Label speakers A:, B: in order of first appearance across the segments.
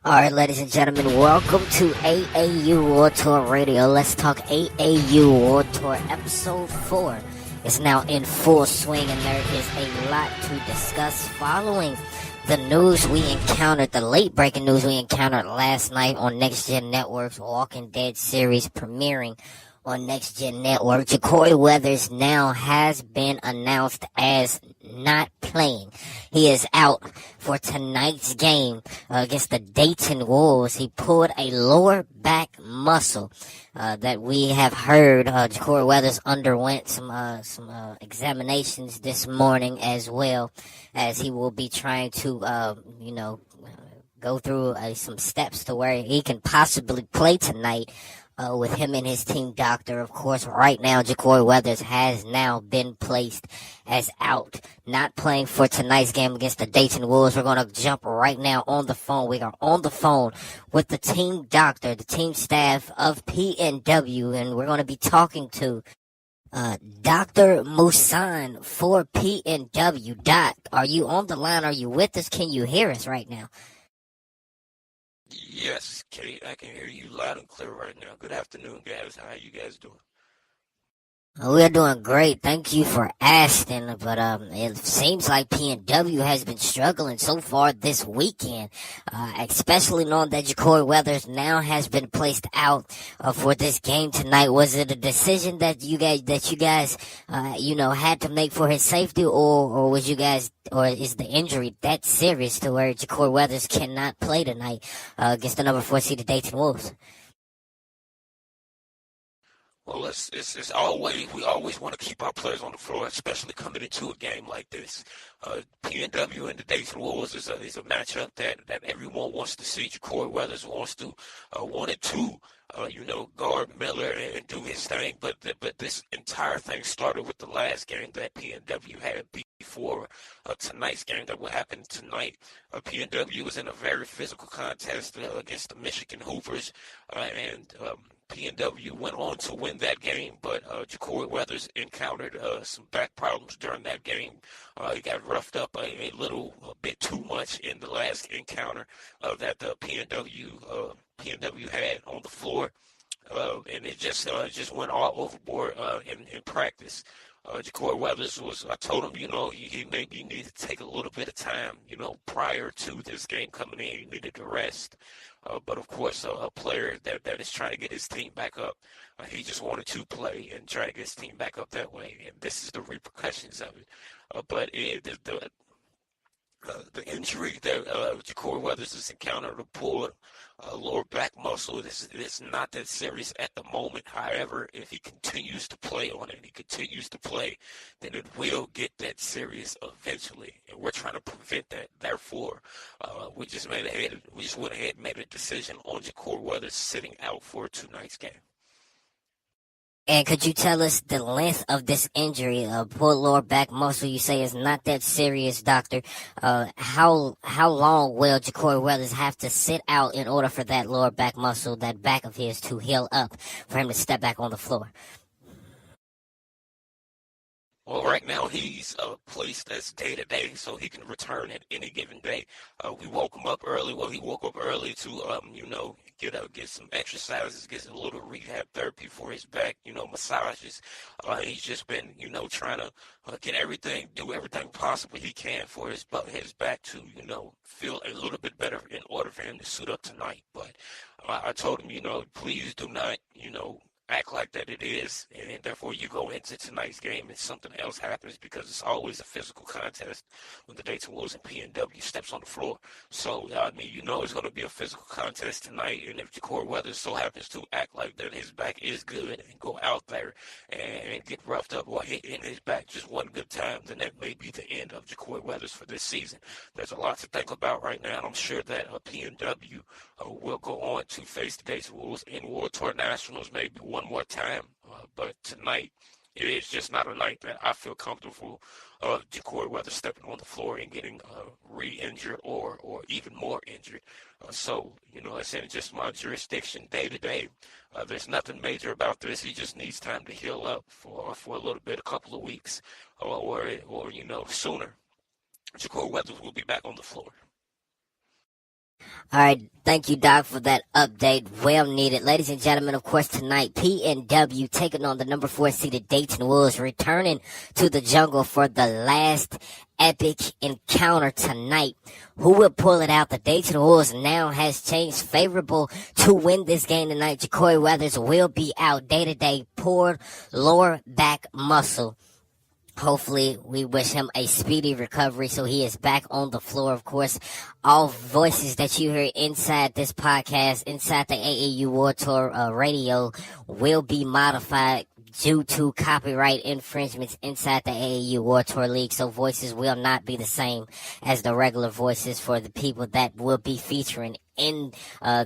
A: All right, ladies and gentlemen, welcome to AAU WorldTour Radio. Let's talk AAU WorldTour Episode 4 is now in full swing, and there is a lot to discuss following the news we encountered, the late-breaking news we encountered last night on Next Gen Network's Walking Dead series premiering on Next Gen Network. Jacory Weathers now has been announced as not playing. He is out for tonight's game against the Dayton Wolves. He pulled a lower back muscle that we have heard. Jacory Weathers underwent some examinations this morning, as well as he will be trying to go through some steps to where he can possibly play tonight. With him and his team doctor. Of course, right now, Jacory Weathers has now been placed as out, not playing for tonight's game against the Dayton Wolves. We're going to jump right now on the phone. We are on the phone with the team doctor, the team staff of PNW, and we're going to be talking to Dr. Musan for PNW. Doc, are you on the line? Are you with us? Can you hear us right now?
B: Yes, Kate, I can hear you loud and clear right now. Good afternoon, guys. How are you guys doing?
A: We're doing great. Thank you for asking. But it seems like PNW has been struggling so far this weekend, especially knowing that Jacory Weathers now has been placed out for this game tonight. Was it a decision that you guys had to make for his safety, or is the injury that serious to where Jacory Weathers cannot play tonight against the number 4 seeded Dayton Wolves?
B: Well, it's always, we always want to keep our players on the floor, especially coming into a game like this. PNW and the Dayton Wolves is a matchup that everyone wants to see. Jacory Weathers wanted to guard Miller and do his thing, but this entire thing started with the last game that PNW had before tonight's game that will happen tonight. PNW was in a very physical contest against the Michigan Hoopers, and PNW went on to win that game, but Jacory Weathers encountered some back problems during that game. He got roughed up a bit too much in the last encounter that the PNW had on the floor, and it just went all overboard in practice. Jacory Weathers I told him, he maybe needed to take a little bit of time, prior to this game coming in. He needed to rest. But of course, a player that is trying to get his team back up, he just wanted to play and try to get his team back up that way. And this is the repercussions of it. But the injury that Jacory Weathers has encountered, a pulled lower back muscle, it's not that serious at the moment. However, if he continues to play on it, then it will get that serious eventually. And we're trying to prevent that. Therefore, we just went ahead and made a decision on Jacory Weathers sitting out for tonight's game.
A: And could you tell us the length of this injury? Pulled lower back muscle, you say is not that serious, doctor. How long will Jacory Weathers have to sit out in order for that lower back muscle, that back of his, to heal up for him to step back on the floor?
B: Well, right now he's placed as day-to-day, so he can return at any given day. We woke him up early. Well, he woke up early to, get some exercises, get a little rehab therapy for his back, massages. He's just been, trying to do everything possible he can for his back to, feel a little bit better in order for him to suit up tonight. But I told him, please do not, act like that it is, and therefore you go into tonight's game and something else happens, because it's always a physical contest when the Dayton Wolves and PNW steps on the floor. So, it's going to be a physical contest tonight, and if Jacory Weathers so happens to act like that his back is good and go out there and get roughed up or hitting his back just one good time, then that may be the end of Jacory Weathers for this season. There's a lot to think about right now, and I'm sure that PNW will go on to face the Dayton Wolves in WorldTour Nationals maybe one more time, but tonight it is just not a night that I feel comfortable Jacory Weathers stepping on the floor and getting re-injured or even more injured. So it's in just my jurisdiction day to day. There's nothing major about this. He just needs time to heal up for a little bit, a couple of weeks, or sooner. Jacory Weathers will be back on the floor.
A: All right, thank you, Doc, for that update. Well needed. Ladies and gentlemen, of course, tonight, PNW taking on the number 4 seeded Dayton Wolves, returning to the jungle for the last epic encounter tonight. Who will pull it out? The Dayton Wolves now has changed favorable to win this game tonight. Jacory Weathers will be out day-to-day, poor lower back muscle. Hopefully, we wish him a speedy recovery so he is back on the floor. Of course, all voices that you hear inside this podcast, inside the AAU World Tour radio, will be modified due to copyright infringements inside the AAU World Tour League. So voices will not be the same as the regular voices for the people that will be featuring in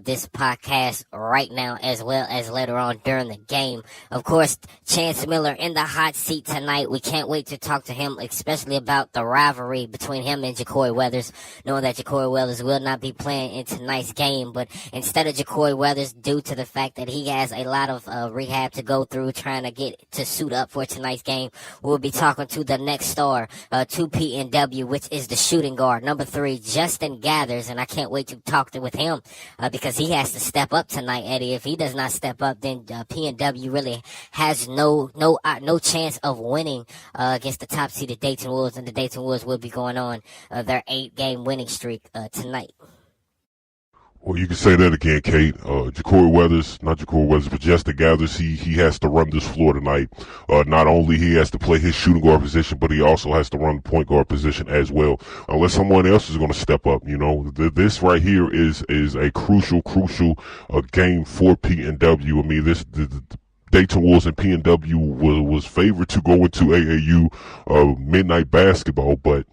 A: this podcast right now, as well as later on during the game. Of course, Chance Miller in the hot seat tonight. We can't wait to talk to him, especially about the rivalry between him and Jacory Weathers, knowing that Jacory Weathers will not be playing in tonight's game. But instead of Jacory Weathers, due to the fact that he has a lot of rehab to go through trying to get to suit up for tonight's game, we'll be talking to the next star, 2 PNW, which is the shooting guard, number 3, Justin Gathers, and I can't wait to talk with him because he has to step up tonight, Eddie. If he does not step up, then PNW really has no chance of winning against the top seeded Dayton Wolves, and the Dayton Wolves will be going on their 8-game winning streak tonight.
C: Well, you can say that again, Kate. Jacory Weathers, not Jacory Weathers, but Justin Gathers, he has to run this floor tonight. Not only he has to play his shooting guard position, but he also has to run the point guard position as well. Unless someone else is going to step up, you know. This right here is a crucial game for PNW. I mean, the Dayton Wolves and PNW was favored to go into AAU midnight basketball, but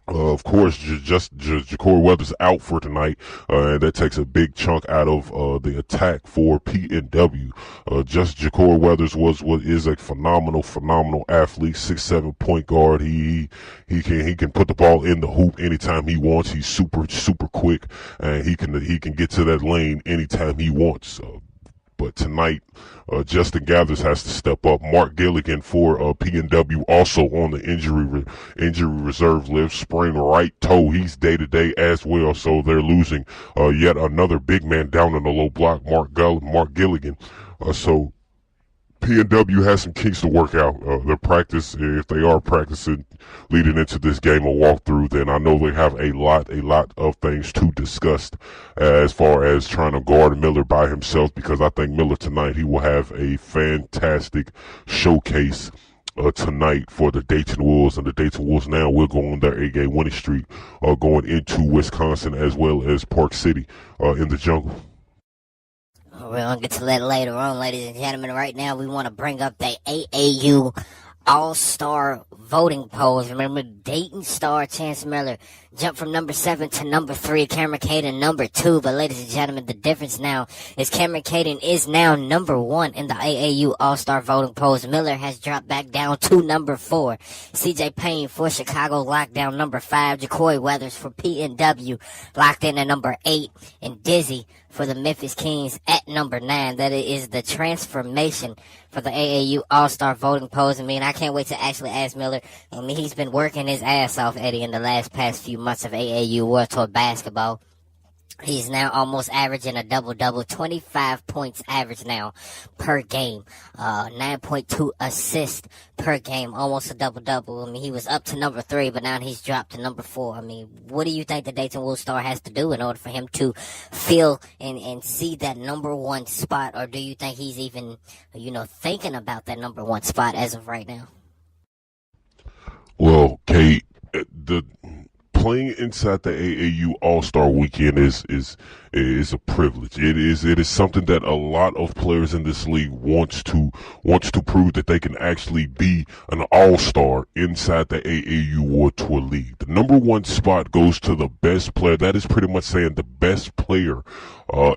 C: of course, just Jacory Weathers out for tonight, and that takes a big chunk out of the attack for PNW. Just Jacory Weathers is a phenomenal athlete, 6'7" point guard. He can put the ball in the hoop anytime he wants. He's super quick, and he can get to that lane anytime he wants. But tonight, Justin Gathers has to step up. Mark Gilligan for PNW also on the injury reserve list, sprained right toe. He's day-to-day as well, so they're losing yet another big man down in the low block, Mark Gilligan. So PNW has some kinks to work out. Their practice, if they are practicing leading into this game or walkthrough, then I know they have a lot of things to discuss as far as trying to guard Miller by himself, because I think Miller tonight, he will have a fantastic showcase tonight for the Dayton Wolves, and the Dayton Wolves now will go on their 8-game winning streak going into Wisconsin as well as Park City in the jungle.
A: We're going to get to that later on, ladies and gentlemen. Right now, we want to bring up the AAU All-Star voting polls. Remember, Dayton star Chance Miller jumped from number 7 to number 3. Cameron Caden number 2. But ladies and gentlemen, the difference now is Cameron Caden is now number 1 in the AAU All-Star voting polls. Miller has dropped back down to number 4. CJ Payne for Chicago locked down number 5. Jacory Weathers for PNW locked in at number 8. And Dizzy for the Memphis Kings at number 9. That is the transformation for the AAU All-Star voting polls. I mean, I can't wait to actually ask Miller. I mean, he's been working his ass off, Eddie, in the past few months of AAU World Tour basketball. He's now almost averaging a double-double, 25 points average now per game, 9.2 assists per game, almost a double-double. I mean, he was up to number 3, but now he's dropped to number 4. I mean, what do you think the Dayton Wolves star has to do in order for him to feel and see that number 1 spot, or do you think he's even, thinking about that number 1 spot as of right now?
C: Well, Kate, playing inside the AAU All-Star Weekend is a privilege. It is something that a lot of players in this league wants to prove that they can actually be an all-star inside the AAU World Tour League. The number 1 spot goes to the best player. That is pretty much saying the best player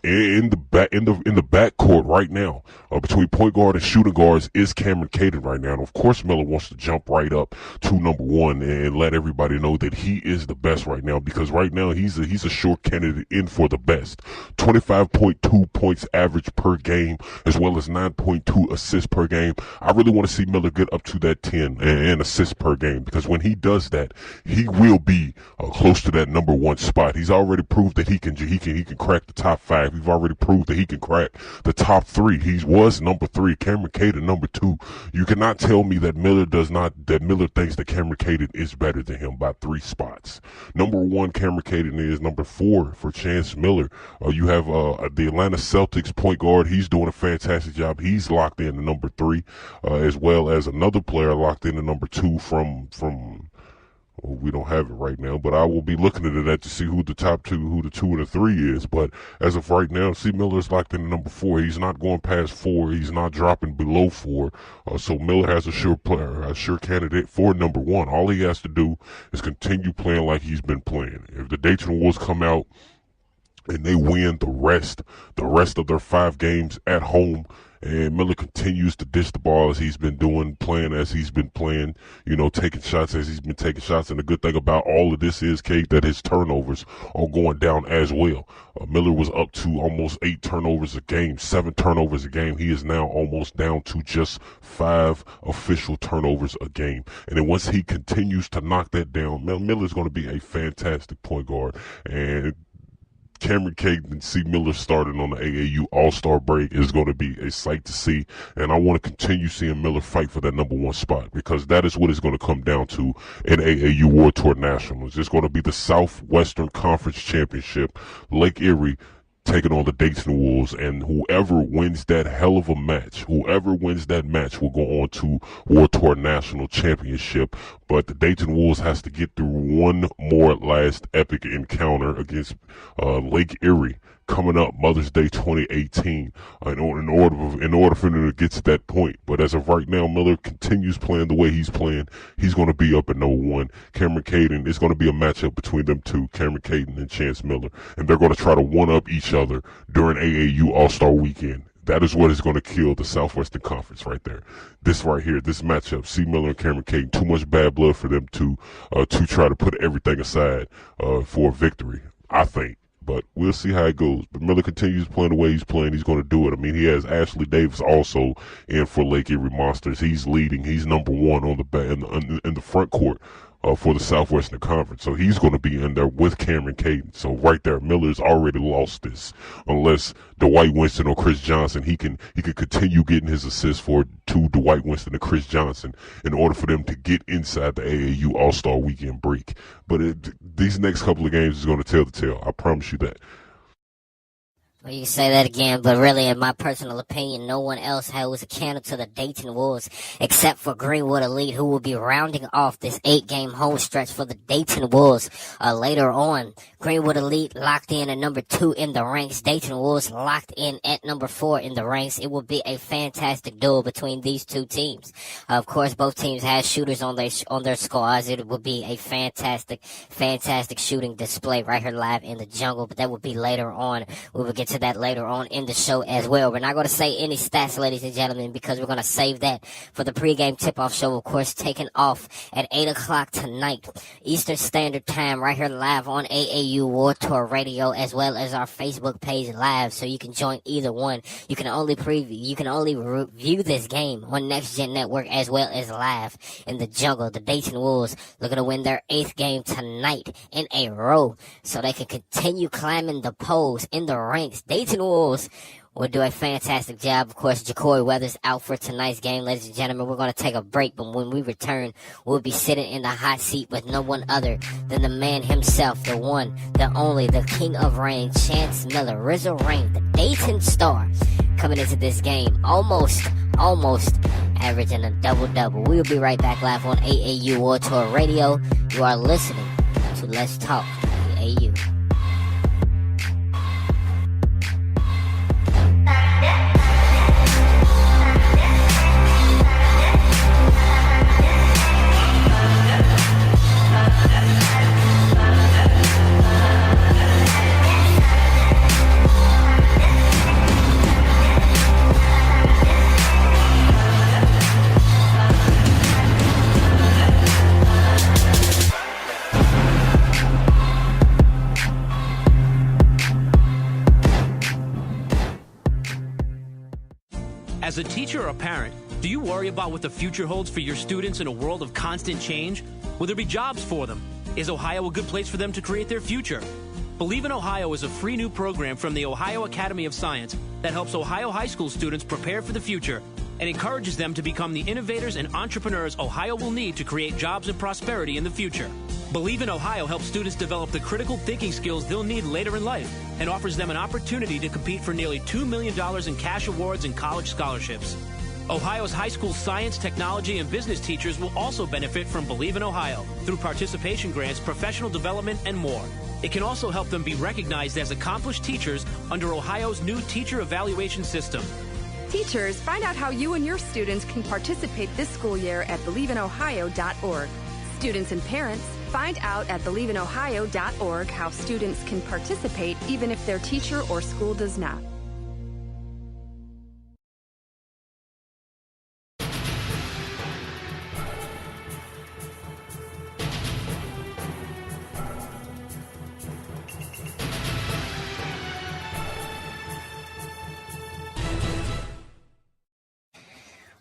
C: in the backcourt right now between point guard and shooting guards is Cameron Caden right now. And of course, Miller wants to jump right up to number 1 and let everybody know that he is the best right now, because right now he's a sure candidate in for the best. best. 25.2 points average per game, as well as 9.2 assists per game. I really want to see Miller get up to that 10 and assists per game, because when he does that, he will be close to that number one spot. He's already proved that he can crack the top 5. He's already proved that he can crack the top 3. He was number 3. Cameron Caden number 2. You cannot tell me that Miller thinks that Cameron Caden is better than him by 3 spots. Number 1, Cameron Caden is. Number 4 for Chance Miller. You have the Atlanta Celtics point guard. He's doing a fantastic job. He's locked in to number 3, as well as another player locked in to number 2 from well, we don't have it right now, but I will be looking at that to see who the 2 and the 3 is. But as of right now, C. Miller is locked in to number 4. He's not going past 4. He's not dropping below 4. So Miller has a sure candidate for number 1. All he has to do is continue playing like he's been playing. If the Dayton Wolves come out and they win the rest of their 5 games at home, and Miller continues to dish the ball as he's been doing, playing as he's been playing, taking shots as he's been taking shots. And the good thing about all of this is, Kate, that his turnovers are going down as well. Miller was up to almost 8 turnovers a game, 7 turnovers a game. He is now almost down to just 5 official turnovers a game. And then once he continues to knock that down, Miller's going to be a fantastic point guard. And Cameron Caden and C. Miller starting on the AAU All-Star break is going to be a sight to see, and I want to continue seeing Miller fight for that number 1 spot, because that is what it's going to come down to in AAU World Tour Nationals. It's going to be the Southwestern Conference Championship, Lake Erie taking on the Dayton Wolves, and whoever wins that hell of a match, will go on to World Tour National Championship. But the Dayton Wolves has to get through one more last epic encounter against Lake Erie coming up Mother's Day 2018 in order for them to get to that point. But as of right now, Miller continues playing the way he's playing. He's going to be up at number 1. Cameron Caden, it's going to be a matchup between them two, Cameron Caden and Chance Miller, and they're going to try to one-up each other during AAU All-Star Weekend. That is what is going to kill the Southwestern Conference right there. This right here, this matchup, C. Miller and Cameron Caden, too much bad blood for them to try to put everything aside for a victory, I think. But we'll see how it goes. But Miller continues playing the way he's playing. He's going to do it. I mean, he has Ashley Davis also in for Lake Erie Monsters. He's leading. He's number 1 on the in the front court for the Southwestern Conference. So he's going to be in there with Cameron Caden. So right there, Miller's already lost this. Unless Dwight Winston or Chris Johnson, he can continue getting his assists to Dwight Winston and Chris Johnson in order for them to get inside the AAU All-Star Weekend break. But these next couple of games is going to tell the tale. I promise you that.
A: Well, you can say that again, but really, in my personal opinion, no one else holds a candle to the Dayton Wolves except for Greenwood Elite, who will be rounding off this 8-game home stretch for the Dayton Wolves later on. Greenwood Elite locked in at number 2 in the ranks. Dayton Wolves locked in at number 4 in the ranks. It will be a fantastic duel between these two teams. Of course, both teams have shooters on their squads. It will be a fantastic shooting display right here live in the jungle, but that will be later on. We will get to that later on in the show as well. We're not going to say any stats, ladies and gentlemen, because we're going to save that for the pregame tip-off show, of course, taking off at 8 o'clock tonight, Eastern Standard Time, right here live on AAU World Tour Radio, as well as our Facebook page live, so you can join either one. You can only review this game on Next Gen Network, as well as live in the jungle. The Dayton Wolves looking to win their 8th game tonight in a row, so they can continue climbing the polls in the ranks. Dayton Wolves will do a fantastic job. Of course, Jacory Weathers out for tonight's game, ladies and gentlemen. We're going to take a break, but when we return, we'll be sitting in the hot seat with no one other than the man himself, the one, the only, the king of rain, Chance Miller, Rizzo Rain, the Dayton Star, coming into this game, almost averaging a double-double. We'll be right back live on AAU World Tour Radio. You are listening to Let's Talk AAU.
D: As a teacher or a parent, do you worry about what the future holds for your students in a world of constant change? Will there be jobs for them? Is Ohio a good place for them to create their future? Believe in Ohio is a free new program from the Ohio Academy of Science that helps Ohio high school students prepare for the future and encourages them to become the innovators and entrepreneurs Ohio will need to create jobs and prosperity in the future. Believe in Ohio helps students develop the critical thinking skills they'll need later in life and offers them an opportunity to compete for nearly $2 million in cash awards and college scholarships. Ohio's high school science, technology, and business teachers will also benefit from Believe in Ohio through participation grants, professional development, and more. It can also help them be recognized as accomplished teachers under Ohio's new teacher evaluation system.
E: Teachers, find out how you and your students can participate this school year at believeinohio.org. Students and parents, find out at believeinohio.org how students can participate even if their teacher or school does not.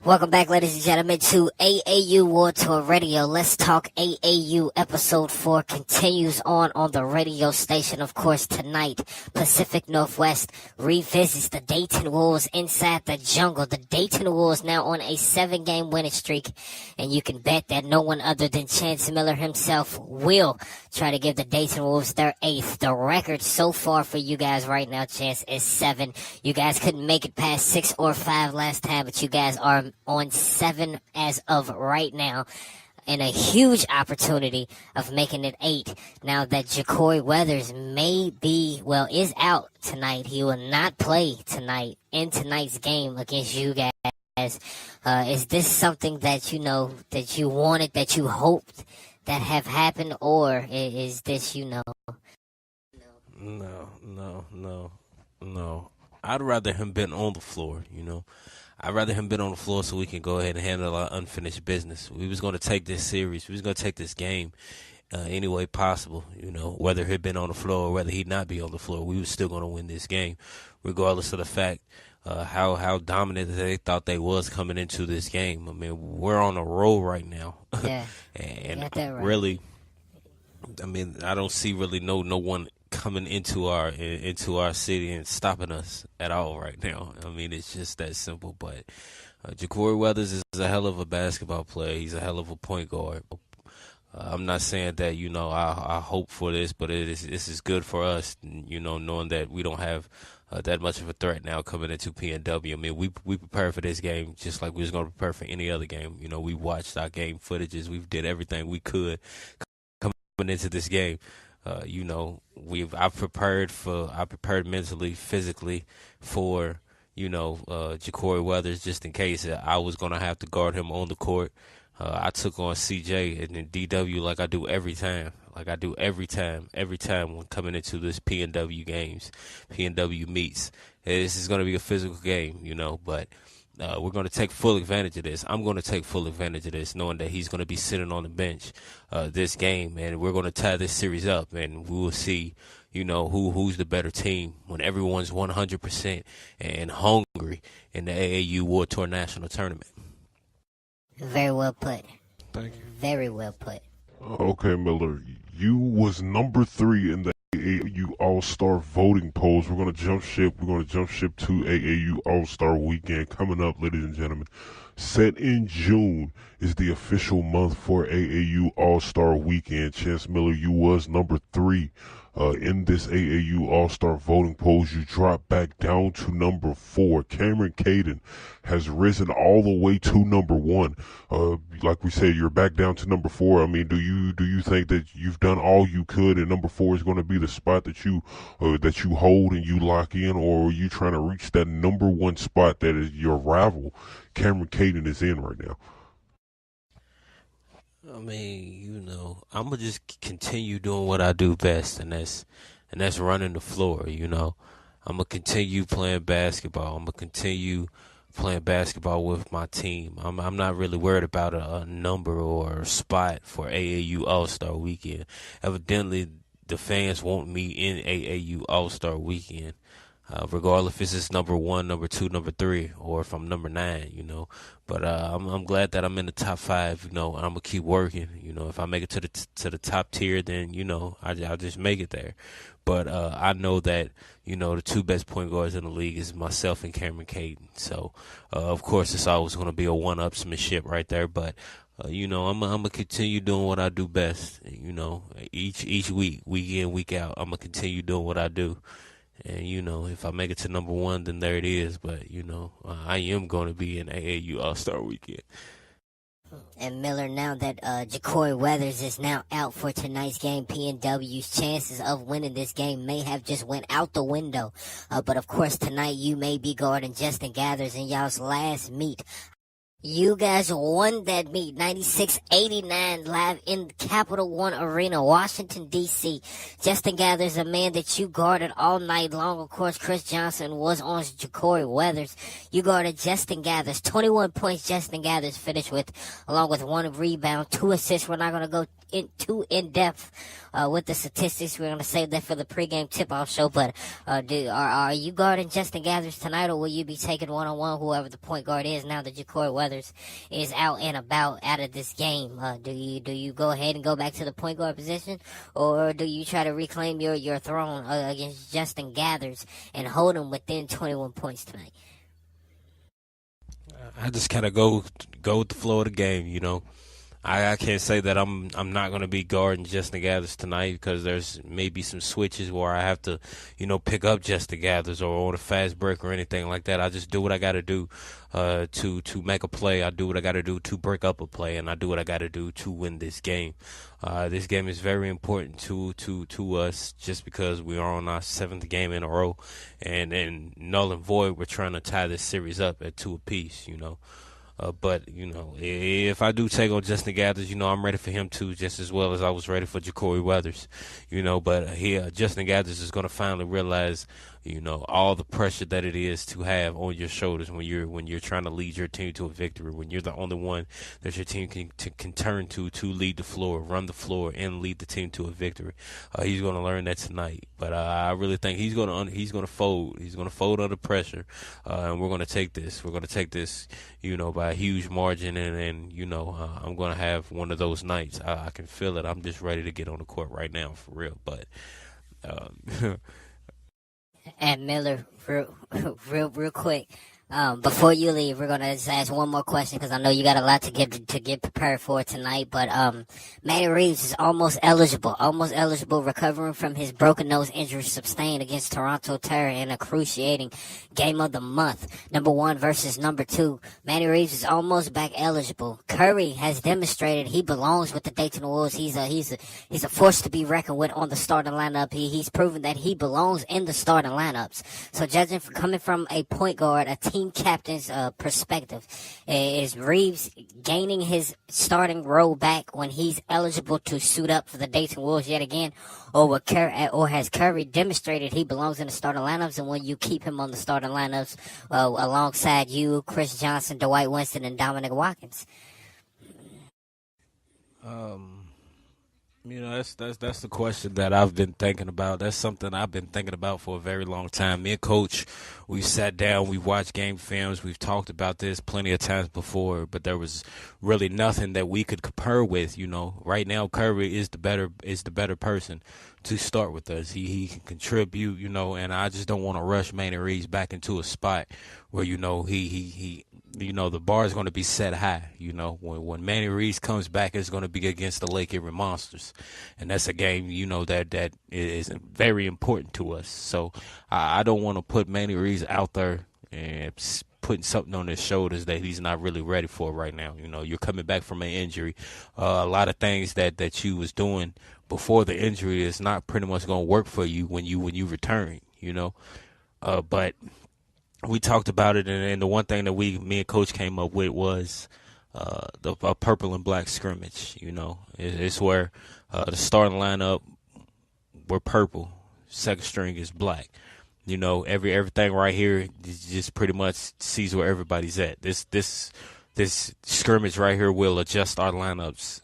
A: Welcome back, ladies and gentlemen, to AAU WorldTour Radio. Let's Talk AAU Episode 4 continues on the radio station. Of course, tonight, Pacific Northwest revisits the Dayton Wolves inside the jungle. The Dayton Wolves now on a 7-game winning streak, and you can bet that no one other than Chance Miller himself will try to give the Dayton Wolves their 8th. The record so far for you guys right now, Chance, is 7. You guys couldn't make it past 6 or 5 last time, but you guys are on 7 as of right now, and a huge opportunity of making it 8 now that Jacory Weathers is out tonight. He will not play tonight in tonight's game against you guys. Is this something that that you wanted, that you hoped that have happened, or is this
F: No. I'd rather him been on the floor, I'd rather him been on the floor so we can go ahead and handle our unfinished business. We was going to take this series. We was going to take this game any way possible, whether he'd been on the floor or whether he'd not be on the floor. We was still going to win this game, regardless of the fact how dominant they thought they was coming into this game. I mean, we're on a roll right now.
A: Yeah.
F: And
A: got that right.
F: Really, I mean, I don't see really no one coming into our city and stopping us at all right now. I mean, it's just that simple. But Jacory Weathers is a hell of a basketball player. He's a hell of a point guard. I'm not saying that I hope for this, but this is good for us. Knowing that we don't have that much of a threat now coming into PNW. I mean, we prepared for this game just like we was going to prepare for any other game. We watched our game footages. We did everything we could coming into this game. I prepared mentally, physically for, Jacory Weathers, just in case I was going to have to guard him on the court. I took on CJ and then DW like I do every time. Every time when coming into this PNW games, PNW meets. This is going to be a physical game, but we're going to take full advantage of this. I'm going to take full advantage of this, knowing that he's going to be sitting on the bench this game, and we're going to tie this series up, and we will see, who's the better team when everyone's 100% and hungry in the AAU WorldTour National Tournament.
A: Very well put.
C: Thank you.
A: Very well put.
C: Okay, Miller, you was number 3 in the AAU All-Star voting polls. We're going to jump ship. We're going to jump ship to AAU All-Star Weekend coming up, ladies and gentlemen. Set in June is the official month for AAU All-Star Weekend. Chance Miller, you was number 3 in this AAU All-Star voting polls. You dropped back down to number 4. Cameron Caden has risen all the way to number 1. Like we said, you're back down to number 4. I mean, do you think that you've done all you could, and number 4 is going to be the spot that you hold and you lock in, or are you trying to reach that number 1 spot that is your rival, Cameron Caden, is in right now?
F: I mean, I'm gonna just continue doing what I do best, and that's running the floor. I'm gonna continue playing basketball. I'm gonna continue playing basketball with my team. I'm not really worried about a number or a spot for AAU All-Star Weekend. Evidently, the fans want me in AAU All-Star Weekend. regardless if it's number 1, number 2, number 3, or if I'm number 9, But I'm glad that I'm in the top 5. I'm gonna keep working. If I make it to the top tier, then I'll just make it there. But I know that the 2 best point guards in the league is myself and Cameron Caden. So of course it's always gonna be a one-upsmanship right there. But I'm gonna continue doing what I do best. Each week in, week out, I'm gonna continue doing what I do. And, if I make it to number 1, then there it is. But, I am going to be in AAU All-Star Weekend.
A: And Miller, now that Ja'Cory Weathers is now out for tonight's game, PNW's chances of winning this game may have just went out the window. But, of course, tonight you may be guarding Justin Gathers in y'all's last meet. You guys won that meet, 96-89, live in Capital One Arena, Washington, D.C. Justin Gathers, a man that you guarded all night long. Of course, Chris Johnson was on Ja'Cory Weathers. You guarded Justin Gathers. 21 points Justin Gathers finished with, along with 1 rebound, 2 assists. We're not going to go too in-depth with the statistics. We're going to save that for the pregame tip-off show. But are you guarding Justin Gathers tonight, or will you be taking one-on-one whoever the point guard is now that Ja'Cory Weathers is out and about out of this game? Do you go ahead and go back to the point guard position, or do you try to reclaim your throne against Justin Gathers and hold him within 21 points tonight?
F: I just kind of go with the flow of the game, I can't say that I'm not going to be guarding Justin Gathers tonight, because there's maybe some switches where I have to, pick up Justin Gathers or on a fast break or anything like that. I just do what I got to do to make a play. I do what I got to do to break up a play, and I do what I got to do to win this game. This game is very important to us, just because we are on our 7th game in a row, and null and void, we're trying to tie this series up at 2 apiece, But, if I do take on Justin Gathers, I'm ready for him too, just as well as I was ready for Ja'Cory Weathers, But Justin Gathers is going to finally realize, all the pressure that it is to have on your shoulders when you're trying to lead your team to a victory, when you're the only one that your team can turn to lead the floor, run the floor, and lead the team to a victory. He's going to learn that tonight. But I really think he's going to fold. He's going to fold under pressure, and we're going to take this. We're going to take this, by a huge margin, and I'm going to have one of those nights. I can feel it. I'm just ready to get on the court right now, for real. But
A: And Miller, real quick, before you leave, we're gonna just ask one more question, because I know you got a lot to get prepared for tonight. But Manny Reeves is almost eligible, recovering from his broken nose injury sustained against Toronto Terror in a cruciating game of the month, number 1 versus number 2. Manny Reeves is almost back eligible. Curry has demonstrated he belongs with the Dayton Wolves. He's a force to be reckoned with on the starting lineup. He's proven that he belongs in the starting lineups. So judging coming from a point guard, a team captain's perspective, is Reeves gaining his starting role back when he's eligible to suit up for the Dayton Wolves yet again, or has Curry demonstrated he belongs in the starting lineups, and when you keep him on the starting lineups alongside you, Chris Johnson, Dwight Winston, and Dominic Watkins?
F: That's the question that I've been thinking about. That's something I've been thinking about for a very long time. Me and Coach, we sat down, we watched game films, we've talked about this plenty of times before, but there was really nothing that we could compare with. Right now Curry is the better person to start with us. He can contribute, and I just don't want to rush Manny Reeves back into a spot where he the bar is going to be set high. When Manny Reeves comes back, it's going to be against the Lake Erie Monsters, and that's a game that is very important to us. So I don't want to put Manny Reeves out there and putting something on his shoulders that he's not really ready for right now. You're coming back from an injury. A lot of things that you was doing before the injury is not pretty much going to work for you when you return. But we talked about it, and the one thing that me and Coach came up with was a purple and black scrimmage. It's where the starting lineup, we're purple, second string is black. Everything right here just pretty much sees where everybody's at. This scrimmage right here will adjust our lineups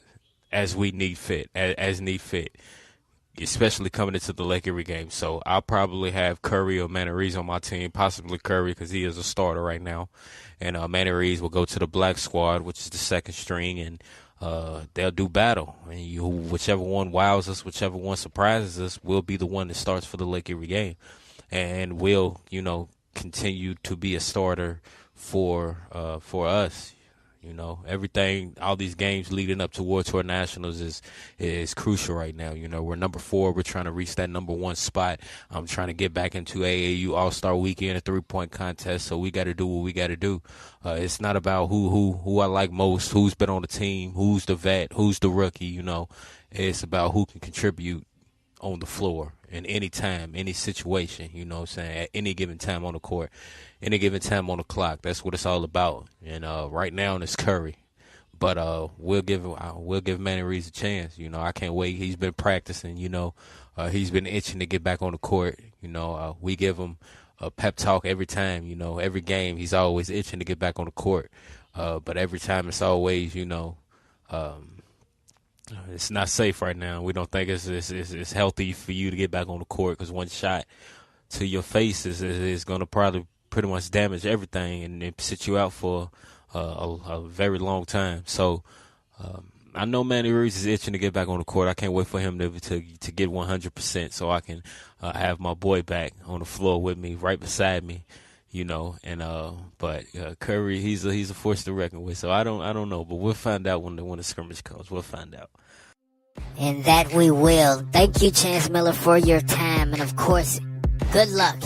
F: as we need fit, as need fit. especially coming into the Lake Erie game. So I'll probably have Curry or Manny Reeves on my team, possibly Curry because he is a starter right now. And Manny Reeves will go to the black squad, which is the second string, and they'll do battle. And whichever one wows us, whichever one surprises us, will be the one that starts for the Lake Erie game. And will, continue to be a starter for us. Everything, all these games leading up to WorldTour Nationals is crucial right now. We're number 4. We're trying to reach that number 1 spot. I'm trying to get back into AAU All-Star Weekend, a 3-point contest. So we got to do what we got to do. It's not about who I like most, who's been on the team, who's the vet, who's the rookie. It's about who can contribute on the floor in any time, any situation, at any given time on the court, any given time on the clock. That's what it's all about. And right now it's Curry. But we'll give Manny Reeves a chance. I can't wait. He's been practicing, he's been itching to get back on the court. We give him a pep talk every time, every game he's always itching to get back on the court. But every time it's always, it's not safe right now. We don't think it's healthy for you to get back on the court because one shot to your face is going to probably pretty much damage everything and sit you out for a very long time. So I know Manny Reeves is itching to get back on the court. I can't wait for him to get 100% so I can have my boy back on the floor with me, right beside me. But Curry, he's a force to reckon with. So I don't know, but we'll find out when the scrimmage comes. We'll find out.
A: And that we will. Thank you, Chance Miller, for your time. And of course, good luck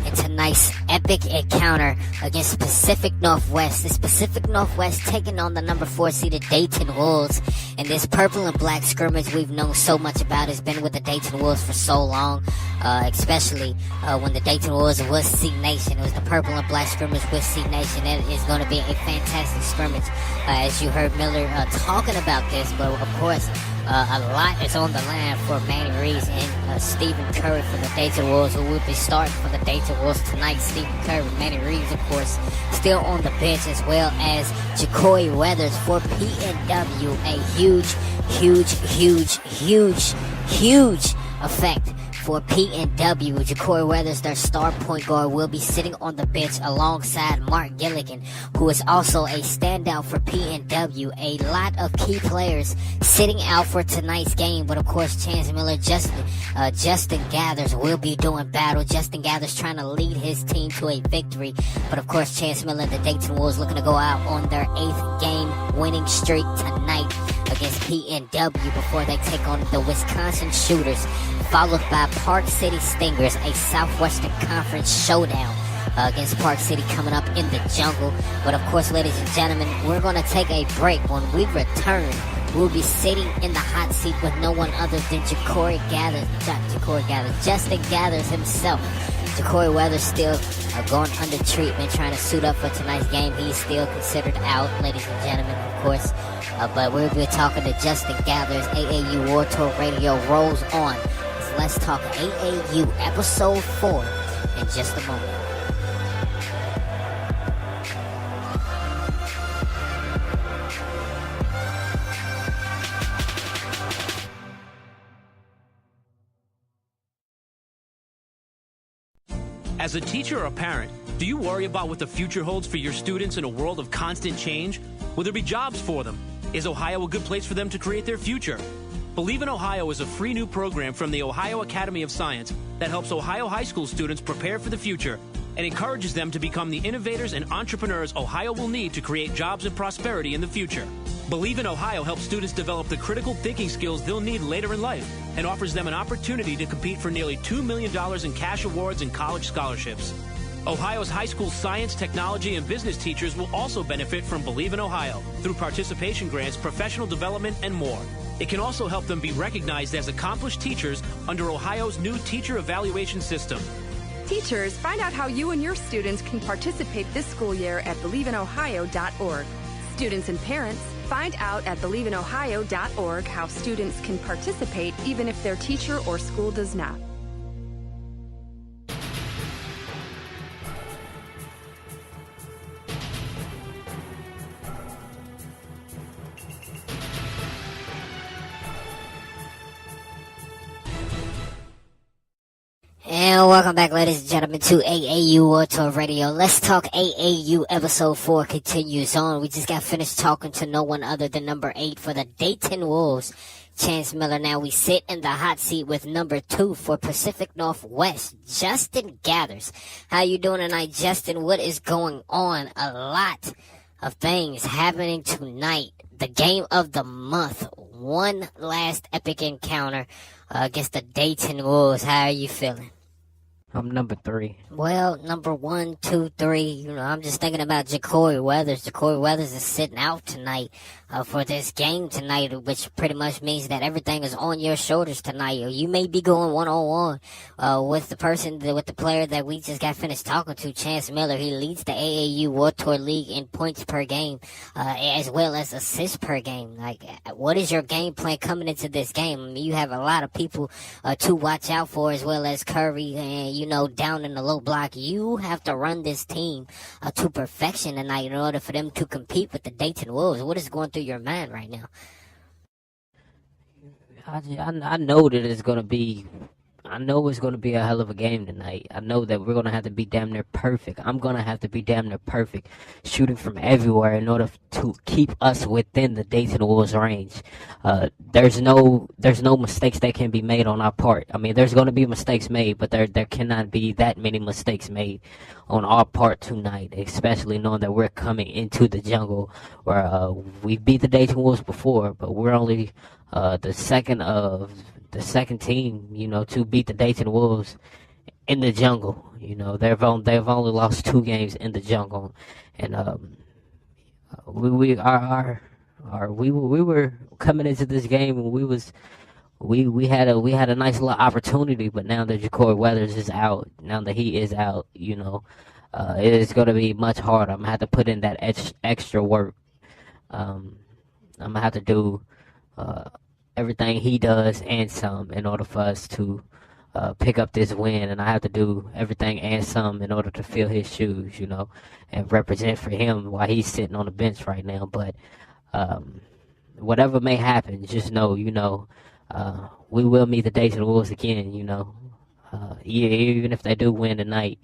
A: in tonight's epic encounter against Pacific Northwest. The Pacific Northwest taking on the number 4 seeded Dayton Wolves. And this purple and black scrimmage we've known so much about has been with the Dayton Wolves for so long, especially when the Dayton Wolves was C Nation. It was the purple and black scrimmage with C Nation. It is going to be a fantastic scrimmage, as you heard Miller talking about this. But of course, a lot is on the line for Manny Reeves and Stephen Curry for the Dayton Wolves, who will be starting for the Dayton Wolves tonight. Stephen Curry, Manny Reeves, of course, still on the bench, as well as Jacory Weathers for PNW. A huge effect for PNW. Jacory Weathers, their star point guard, will be sitting on the bench alongside Mark Gilligan, who is also a standout for PNW. A lot of key players sitting out for tonight's game, but of course Chance Miller, Justin Gathers will be doing battle. Justin Gathers trying to lead his team to a victory, but of course Chance Miller and the Dayton Wolves looking to go out on their 8th game winning streak tonight against PNW before they take on the Wisconsin Shooters, followed by Park City Stingers, a Southwestern Conference showdown against Park City coming up in the jungle. But of course, ladies and gentlemen, we're going to take a break. When we return, we'll be sitting in the hot seat with no one other than Justin Gathers himself. Jacory Weathers still going under treatment, trying to suit up for tonight's game. He's still considered out, ladies and gentlemen, of course. But we'll be talking to Justin Gathers. AAU WorldTour Radio rolls on. So let's talk AAU Episode 4 in just a moment.
D: As a teacher or a parent, do you worry about what the future holds for your students in a world of constant change? Will there be jobs for them? Is Ohio a good place for them to create their future? Believe in Ohio is a free new program from the Ohio Academy of Science that helps Ohio high school students prepare for the future and encourages them to become the innovators and entrepreneurs Ohio will need to create jobs and prosperity in the future. Believe in Ohio helps students develop the critical thinking skills they'll need later in life and offers them an opportunity to compete for nearly $2 million in cash awards and college scholarships. Ohio's high school science, technology, and business teachers will also benefit from Believe in Ohio through participation grants, professional development, and more. It can also help them be recognized as accomplished teachers under Ohio's new teacher evaluation system.
E: Teachers, find out how you and your students can participate this school year at BelieveInOhio.org. Students and parents, find out at BelieveInOhio.org how students can participate even if their teacher or school does not.
A: And welcome back, ladies and gentlemen, to AAU WorldTour Radio. Let's Talk AAU episode 4 continues on. We just got finished talking to no one other than number 8 for the Dayton Wolves, Chance Miller. Now we sit in the hot seat with number 2 for Pacific Northwest, Justin Gathers. How you doing tonight, Justin? What is going on? A lot of things happening tonight. The game of the month. One last epic encounter against the Dayton Wolves. How are you feeling?
G: I'm number 3.
A: Well, number 1, 2, 3. You know, I'm just thinking about Jacory Weathers. Jacory Weathers is sitting out tonight for this game tonight, which pretty much means that everything is on your shoulders tonight. You may be going one-on-one with the player that we just got finished talking to, Chance Miller. He leads the AAU World Tour League in points per game, as well as assists per game. Like, what is your game plan coming into this game? I mean, you have a lot of people to watch out for, as well as Curry and, you know, down in the low block. You have to run this team to perfection tonight in order for them to compete with the Dayton Wolves. What is going through your mind right now?
G: I know that it's going to be... I know it's going to be a hell of a game tonight. I know that we're going to have to be damn near perfect. I'm going to have to be damn near perfect, shooting from everywhere in order to keep us within the Dayton Wolves range. There's no mistakes that can be made on our part. I mean, there's going to be mistakes made, but there cannot be that many mistakes made on our part tonight, especially knowing that we're coming into the jungle where we beat the Dayton Wolves before, but we're only the second team, you know, to beat the Dayton Wolves in the jungle. You know, they've only lost 2 games in the jungle, and we were coming into this game and we had a nice little opportunity, but now that Jacory Weathers is out, now that he is out, you know, it is going to be much harder. I'm gonna have to put in that extra work. I'm gonna have to do everything he does and some in order for us to pick up this win, and I have to do everything and some in order to fill his shoes, you know, and represent for him while he's sitting on the bench right now. But whatever may happen, just know, you know, we will meet the Dayton Wolves again, you know. Even if they do win tonight,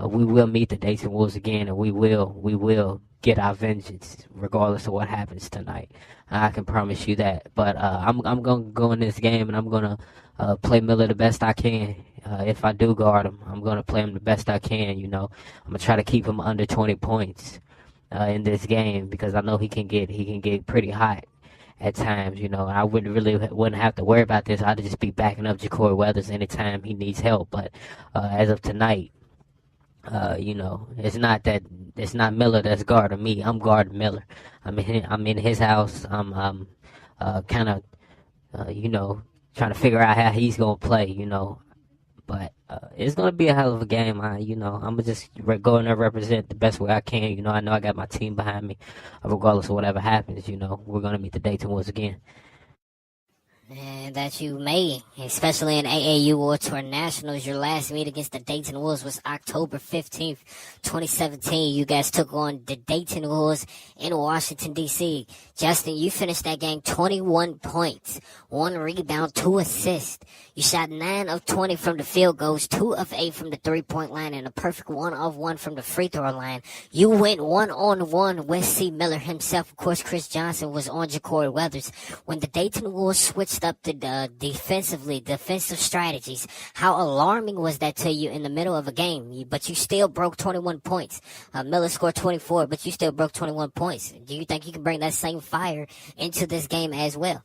G: we will meet the Dayton Wolves again, and we will get our vengeance regardless of what happens tonight. I can promise you that. But I'm going to go in this game, and I'm going to play Miller the best I can. If I do guard him, I'm going to play him the best I can, you know. I'm going to try to keep him under 20 points in this game, because I know he can get pretty hot at times, you know. I wouldn't have to worry about this. I'd just be backing up Jacory Weathers anytime he needs help. But as of tonight, you know, it's not Miller that's guarding me. I'm guarding Miller. I'm in his house. I'm kind of, you know, trying to figure out how he's gonna play, you know. But it's gonna be a hell of a game. You know, I'm gonna just go in there, represent the best way I can. You know I got my team behind me, regardless of whatever happens. You know, we're gonna meet the Dayton Wolves again.
A: And that you may, especially in AAU World Tour Nationals. Your last meet against the Dayton Wolves was October 15th, 2017. You guys took on the Dayton Wolves in Washington, D.C. Justin, you finished that game 21 points, 1 rebound, 2 assists. You shot 9 of 20 from the field goals, 2 of 8 from the three-point line, and a perfect 1 of 1 from the free throw line. You went 1-on-1 with C. Miller himself. Of course, Chris Johnson was on Jacory Weathers. When the Dayton Wolves switched up the defensive strategies, how alarming was that to you in the middle of a game? But you still broke 21 points. Miller scored 24, but you still broke 21 points. Do you think you can bring that same fire into this game as well?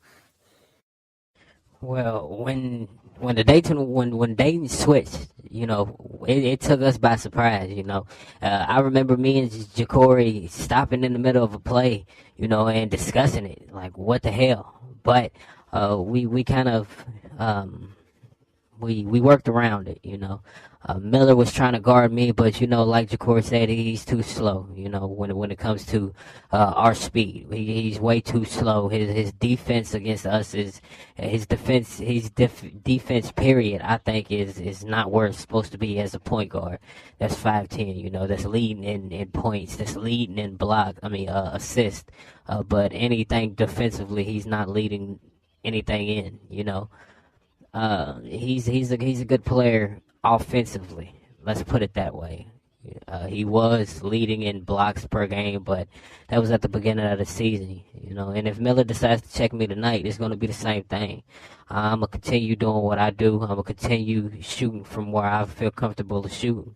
G: Well, when Dayton switched, you know, it took us by surprise. You know, I remember me and Jacory stopping in the middle of a play, you know, and discussing it, like, what the hell. But we kind of we worked around it, you know. Miller was trying to guard me, but, you know, like Jacory said, he's too slow, you know, when it comes to our speed. He's way too slow. His defense against us is his defense period, I think, is not where it's supposed to be as a point guard. That's 5'10", you know, that's leading in points, that's leading in assist. But anything defensively, he's not leading anything in, you know. He's a good player offensively. Let's put it that way. He was leading in blocks per game, but that was at the beginning of the season, And if Miller decides to check me tonight, it's going to be the same thing. I'm going to continue doing what I do. I'm going to continue shooting from where I feel comfortable to shooting.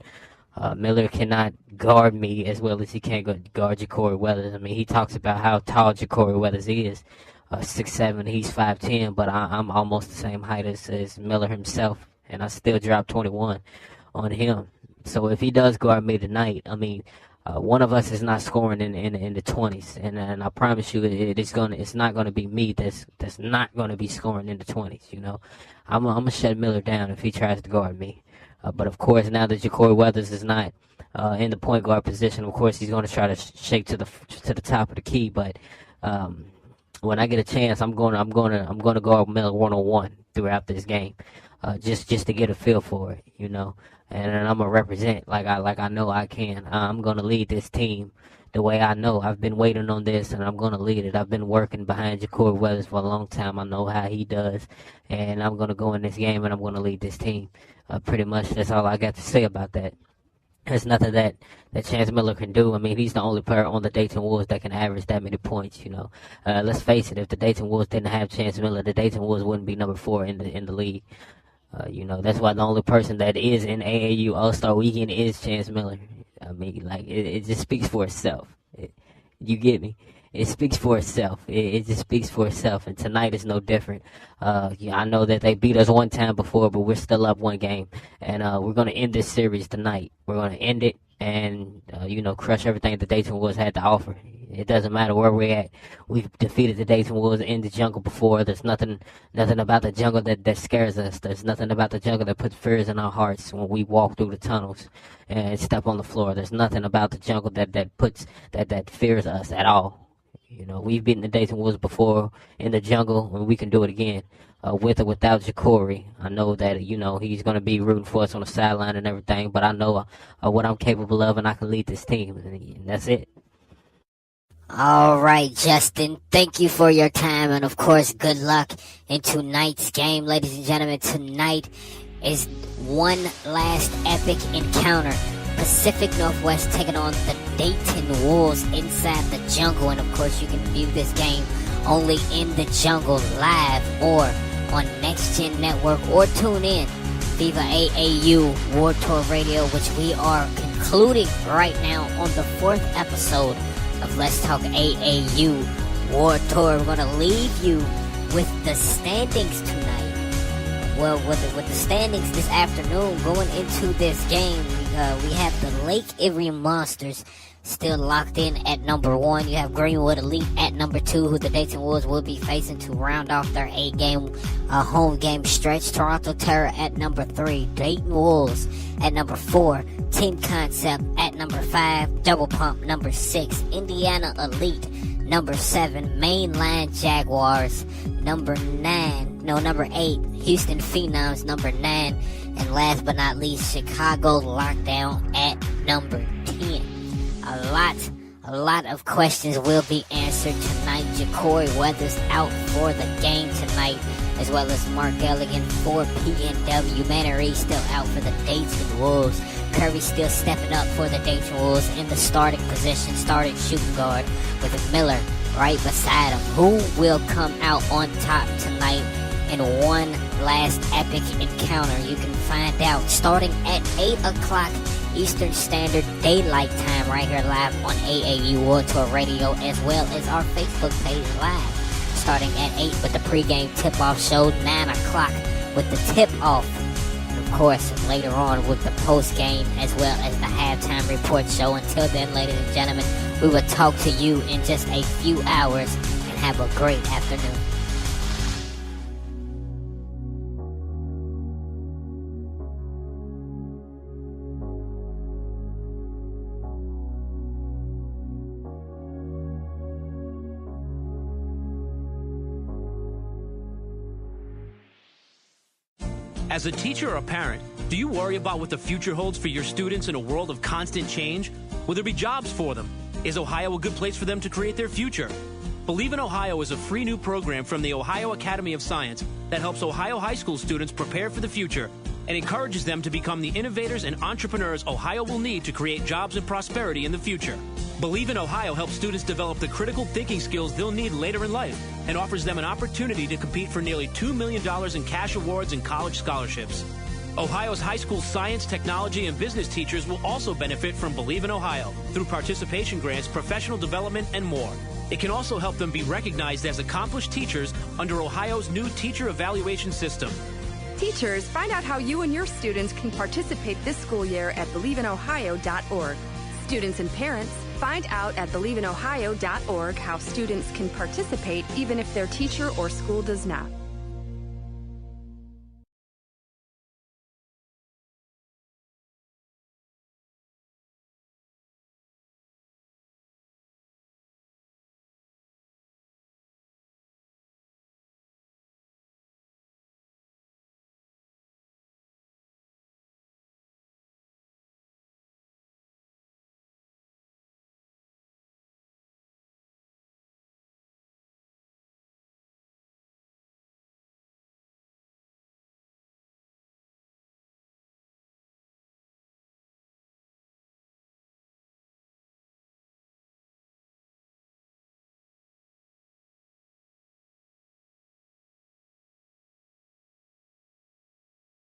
G: Miller cannot guard me as well as he can guard Ja'Cory Weathers. I mean, he talks about how tall Ja'Cory Weathers is. 6'7", he's 5'10", but I'm almost the same height as Miller himself, and I still dropped 21 on him. So if he does guard me tonight, I mean, one of us is not scoring in the 20s, and I promise you, it's not gonna be me that's not gonna be scoring in the 20s. I'm gonna shut Miller down if he tries to guard me. But of course, now that Ja'Cory Weathers is not in the point guard position, of course he's gonna try to shake to the top of the key. But when I get a chance, I'm gonna guard Miller 1-on-1 throughout this game, just to get a feel for it, And I'm gonna represent like I know I can. I'm gonna lead this team the way I know. I've been waiting on this, and I'm gonna lead it. I've been working behind Ja'Cory Weathers for a long time. I know how he does, and I'm gonna go in this game and I'm gonna lead this team. Pretty much, that's all I got to say about that. There's nothing that Chance Miller can do. I mean, he's the only player on the Dayton Wolves that can average that many points. Let's face it. If the Dayton Wolves didn't have Chance Miller, the Dayton Wolves wouldn't be number 4 in the league. That's why the only person that is in AAU All-Star Weekend is Chance Miller. I mean, it just speaks for itself. You get me? It speaks for itself. It just speaks for itself. And tonight is no different. I know that they beat us one time before, but we're still up one game. And we're going to end this series tonight. We're going to end it and, crush everything the Dayton Wolves had to offer. It doesn't matter where we're at. We've defeated the Dayton Wolves in the jungle before. There's nothing about the jungle that scares us. There's nothing about the jungle that puts fears in our hearts when we walk through the tunnels and step on the floor. There's nothing about the jungle that fears us at all. We've beaten the Dayton Wolves before in the jungle, and we can do it again, with or without Ja'Cory. I know that, he's going to be rooting for us on the sideline and everything, but I know what I'm capable of, and I can lead this team, and that's it.
A: All right, Justin, thank you for your time, and of course, good luck in tonight's game. Ladies and gentlemen, tonight is one last epic encounter. Pacific Northwest taking on the Dayton Wolves inside the jungle, and of course, you can view this game only in the jungle live or on Next Gen Network, or tune in Viva AAU WorldTour Radio, which we are concluding right now on the 4th episode of Let's Talk AAU WorldTour. We're going to leave you with the standings tonight. Well, with the standings this afternoon going into this game, we have the Lake Erie Monsters still locked in at number 1. You have Greenwood Elite at number 2, who the Dayton Wolves will be facing to round off their 8-game home game stretch. Toronto Terror at number 3. Dayton Wolves at number 4. Team Concept at number 5. Double Pump number 6. Indiana Elite number 7. Mainline Jaguars number 8. Houston Phenoms number 9. And last but not least, Chicago Lockdown at number 10. A lot of questions will be answered tonight. Ja'Cory Weathers out for the game tonight, as well as Mark Elligan for PNW. Mannery still out for the Dayton Wolves. Curry still stepping up for the Dayton Wolves in the starting position, starting shooting guard, with Miller right beside him. Who will come out on top tonight in one last epic encounter? You can find out starting at 8 o'clock Eastern Standard Daylight Time right here live on AAU WorldTour Radio, as well as our Facebook page live starting at 8 with the pregame tip-off show, 9 o'clock with the tip-off, and of course later on with the post-game as well as the halftime report show. Until then, ladies and gentlemen, we will talk to you in just a few hours, and have a great afternoon.
D: As a teacher or a parent, do you worry about what the future holds for your students in a world of constant change? Will there be jobs for them? Is Ohio a good place for them to create their future? Believe in Ohio is a free new program from the Ohio Academy of Science that helps Ohio high school students prepare for the future and encourages them to become the innovators and entrepreneurs Ohio will need to create jobs and prosperity in the future. Believe in Ohio helps students develop the critical thinking skills they'll need later in life and offers them an opportunity to compete for nearly $2 million in cash awards and college scholarships. Ohio's high school science, technology, and business teachers will also benefit from Believe in Ohio through participation grants, professional development, and more. It can also help them be recognized as accomplished teachers under Ohio's new teacher evaluation system.
E: Teachers, find out how you and your students can participate this school year at believeinohio.org. Students and parents, find out at believeinohio.org how students can participate even if their teacher or school does not.